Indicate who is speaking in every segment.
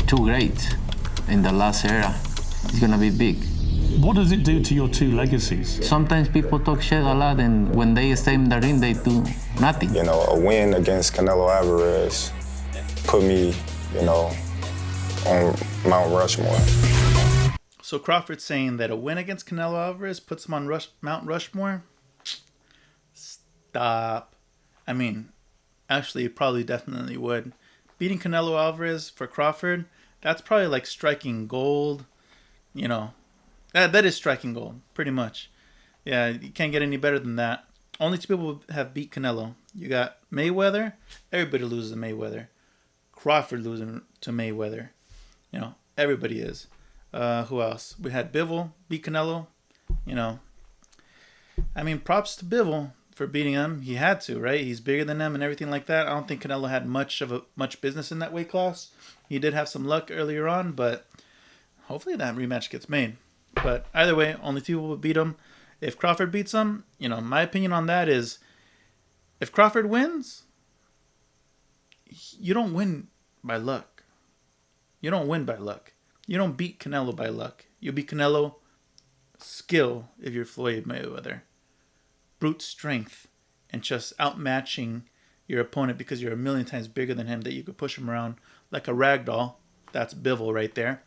Speaker 1: two greats in the last era. It's gonna be big.
Speaker 2: What does it do to your two legacies?
Speaker 1: Sometimes people talk shit a lot, and when they stay in the ring, they do nothing.
Speaker 3: You know, a win against Canelo Alvarez put me, you know, on Mount Rushmore.
Speaker 4: So Crawford's saying that a win against Canelo Alvarez puts him on Mount Rushmore? Stop. I mean, actually, it probably definitely would. Beating Canelo Alvarez for Crawford, that's probably like striking gold. You know, that is striking gold, pretty much. Yeah, you can't get any better than that. Only two people have beat Canelo. You got Mayweather. Everybody loses to Mayweather. Crawford losing to Mayweather. You know, everybody is. Who else? We had Bivol beat Canelo. You know, I mean, props to Bivol for beating him. He had to, right? He's bigger than him and everything like that. I don't think Canelo had much business in that weight class. He did have some luck earlier on, but hopefully that rematch gets made. But either way, only two people will beat him. If Crawford beats him, you know, my opinion on that is, if Crawford wins, you don't win by luck. You don't win by luck. You don't beat Canelo by luck. You beat Canelo skill if you're Floyd Mayweather. Brute strength and just outmatching your opponent because you're a million times bigger than him, that you could push him around like a rag doll. That's Bivol right there.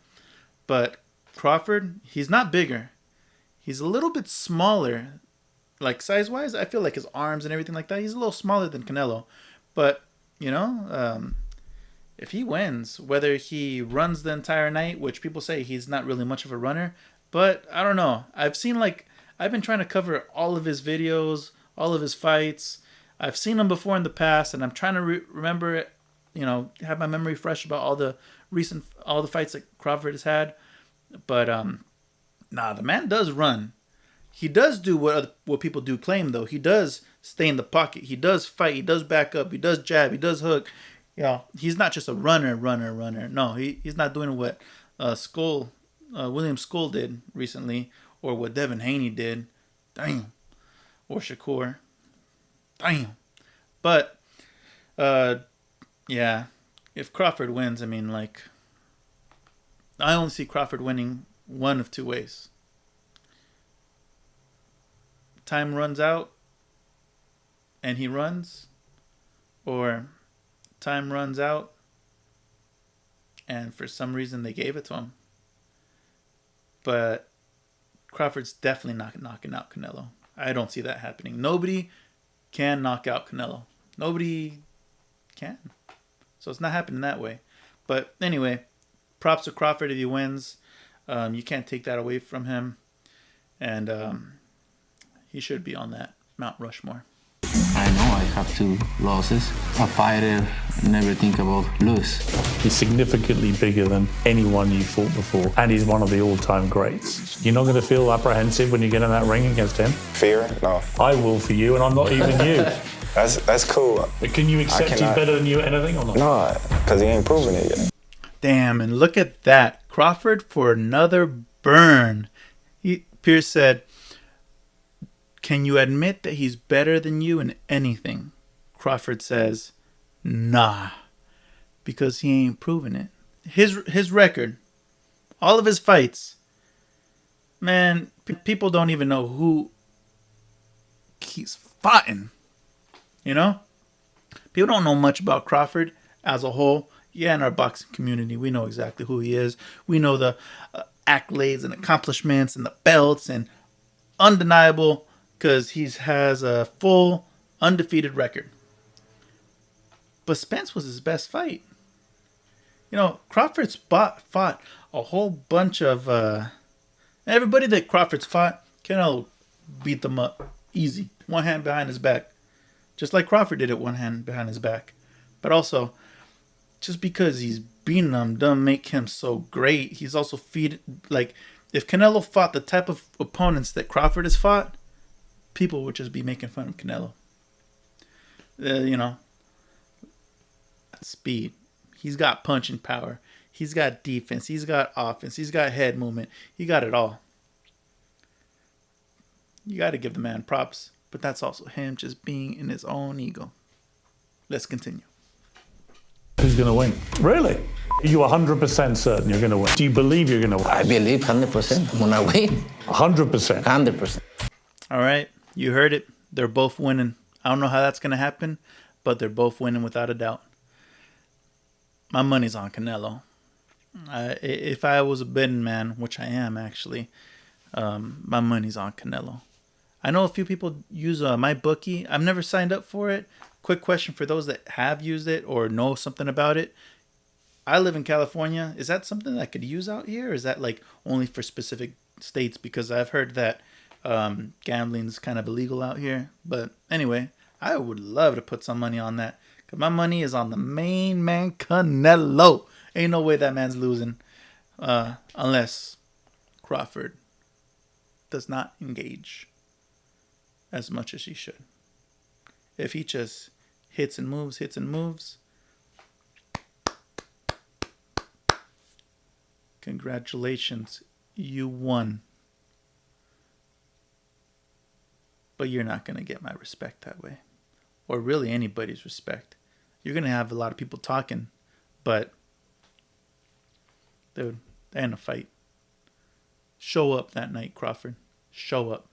Speaker 4: But Crawford, he's not bigger. He's a little bit smaller. Like size-wise, I feel like his arms and everything like that, he's a little smaller than Canelo. But, you know, if he wins, whether he runs the entire night, which people say he's not really much of a runner, but I don't know. I've been trying to cover all of his videos, all of his fights. I've seen him before in the past, and I'm trying to remember it, you know, have my memory fresh about all the fights that Crawford has had. But the man does run. He does do what people do claim, though. He does stay in the pocket. He does fight. He does back up. He does jab. He does hook. You know, he's not just a runner. No, he's not doing what William Skull did recently, or what Devin Haney did. Damn. Or Shakur. Damn. But, yeah, if Crawford wins, I mean, like, I only see Crawford winning one of two ways. Time runs out and he runs, or time runs out and for some reason they gave it to him. But Crawford's definitely not knocking out Canelo. I don't see that happening. Nobody can knock out Canelo. Nobody can. So it's not happening that way. But anyway, props to Crawford if he wins. You can't take that away from him. And he should be on that Mount Rushmore.
Speaker 1: I know I have 2 losses. A fighter never think about lose.
Speaker 2: He's significantly bigger than anyone you fought before, and he's one of the all-time greats. You're not going to feel apprehensive when you get in that ring against him?
Speaker 3: Fear? No.
Speaker 2: I will for you, and I'm not even you.
Speaker 3: That's cool.
Speaker 2: But can you accept he's better than you at anything or not?
Speaker 3: No, because he ain't proven it yet.
Speaker 4: Damn, and look at that. Crawford for another burn. Piers said, "Can you admit that he's better than you in anything?" Crawford says, "Nah, because he ain't proven it." His record, all of his fights, man, people don't even know who he's fighting. You know? People don't know much about Crawford as a whole. Yeah, in our boxing community, we know exactly who he is. We know the accolades and accomplishments and the belts, and undeniable, because he has a full undefeated record. But Spence was his best fight. You know, Crawford's fought a whole bunch of... everybody that Crawford's fought, Canelo beat them up easy. One hand behind his back. Just like Crawford did it, one hand behind his back. But also, just because he's beating them doesn't make him so great. He's also like, if Canelo fought the type of opponents that Crawford has fought, people would just be making fun of Canelo. You know, speed. He's got punching power. He's got defense. He's got offense. He's got head movement. He got it all. You got to give the man props. But that's also him just being in his own ego. Let's continue.
Speaker 2: Who's going to win? Really? Are you 100% certain you're going to win? Do you believe you're going to win?
Speaker 1: I believe 100% when I win.
Speaker 2: 100%.
Speaker 1: 100%.
Speaker 4: All right, you heard it. They're both winning. I don't know how that's going to happen, but they're both winning without a doubt. My money's on Canelo. If I was a betting man, which I am actually, my money's on Canelo. I know a few people use my bookie. I've never signed up for it. Quick question for those that have used it or know something about it. I live in California. Is that something that I could use out here? Or is that like only for specific states? Because I've heard that gambling is kind of illegal out here. But anyway, I would love to put some money on that. Because my money is on the main man, Canelo. Ain't no way that man's losing. Unless Crawford does not engage as much as he should. If he just hits and moves, congratulations, you won. But you're not going to get my respect that way. Or really anybody's respect. You're going to have a lot of people talking, but dude, they ain't a fight. Show up that night, Crawford. Show up.